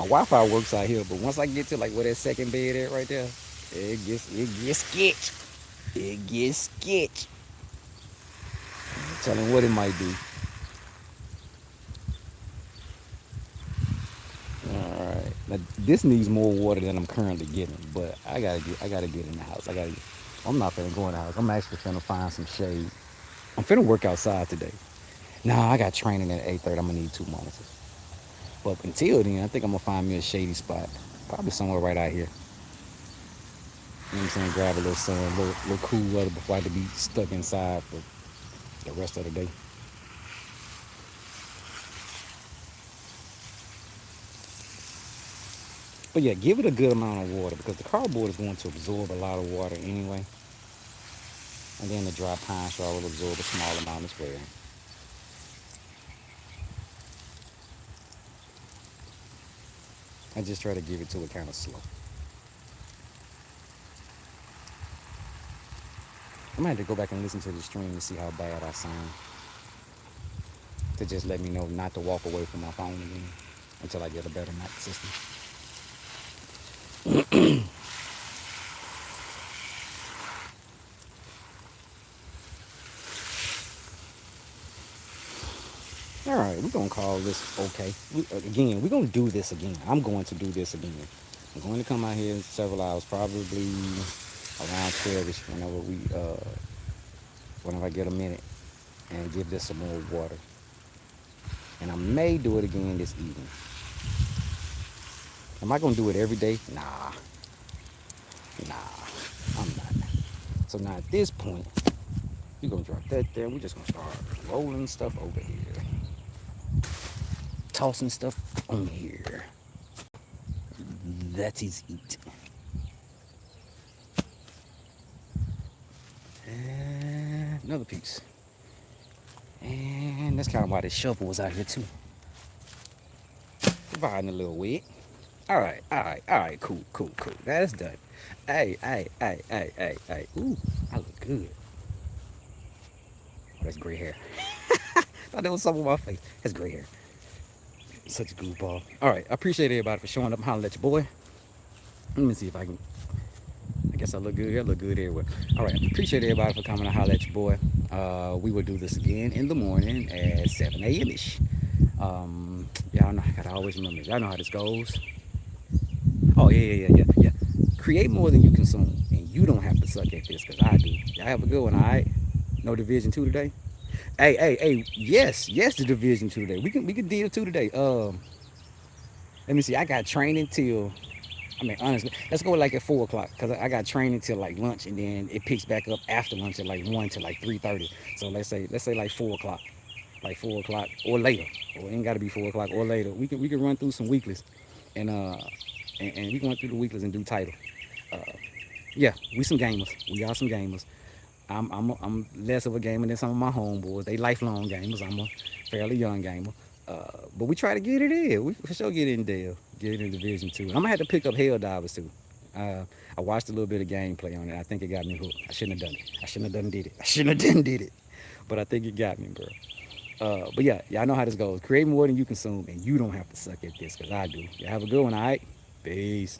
My Wi-Fi works out here, but once I get to like where that second bed at right there, it gets sketch. It gets sketch. Tell him what it might do. All right. Now this needs more water than I'm currently getting, but I gotta get in the house. I'm not finna go in the house. I'm actually finna find some shade. I'm finna work outside today. Nah, I got training at 8:30. I'm gonna need 2 monitors. But until then, I think I'm gonna find me a shady spot. Probably somewhere right out here. You know what I'm saying? Grab a little sun, a little cool weather before I have to be stuck inside for the rest of the day. But yeah, give it a good amount of water because the cardboard is going to absorb a lot of water anyway. And then the dry pine straw will absorb a small amount as well. I just try to give it to it kind of slow. I might have to go back and listen to the stream to see how bad I sound. To just let me know not to walk away from my phone again until I get a better mic system. All right, we're gonna call this okay. We're gonna do this again. I'm going to do this again. I'm going to come out here in several hours, probably around 12ish, whenever I get a minute, and give this some more water. And I may do it again this evening. Am I gonna do it every day? Nah, I'm not. So now at this point, we're gonna drop that there. We're just gonna start rolling stuff over here, tossing stuff on here. That is it. And another piece. And that's kind of why this shovel was out here too. Providing a little wet. All right, cool. That's done. Hey. Ooh, I look good. Oh, that's gray hair. Thought there was something on my face. That's gray hair. Such a goofball. All right, I appreciate everybody for showing up and hollering at your boy. Let me see if I can. I guess I look good. I look good everywhere. All right, appreciate everybody for coming and holler at your boy. We will do this again in the morning at 7 a.m. ish. Y'all know I gotta always remember. Y'all know how this goes. Oh yeah. Create more than you consume, and you don't have to suck at this because I do. Y'all have a good one. All right. No Division 2 today. Hey. Yes. The Division 2 today. We can deal 2 today. Let me see. I got training till I mean, honestly, let's go like at 4 o'clock because I got training till like lunch, and then it picks back up after lunch at like 1 to like 3:30. So let's say like 4 o'clock, like 4 o'clock or later. Or it ain't got to be 4 o'clock or later. We can run through some weeklies, and we can run through the weeklies and do title. Uh, yeah, we some gamers. We are some gamers. I'm less of a gamer than some of my homeboys. They lifelong gamers. I'm a fairly young gamer. But we try to get it in. We for sure get it in Dale. Get it in Division Two. I'm gonna have to pick up Hell Divers too. I watched a little bit of gameplay on it. I think it got me hooked. I shouldn't have done it. I shouldn't have done did it. I shouldn't have done did it. But I think it got me, bro. But yeah, y'all know how this goes. Create more than you consume, and you don't have to suck at this, cause I do. Y'all have a good one, all right? Peace.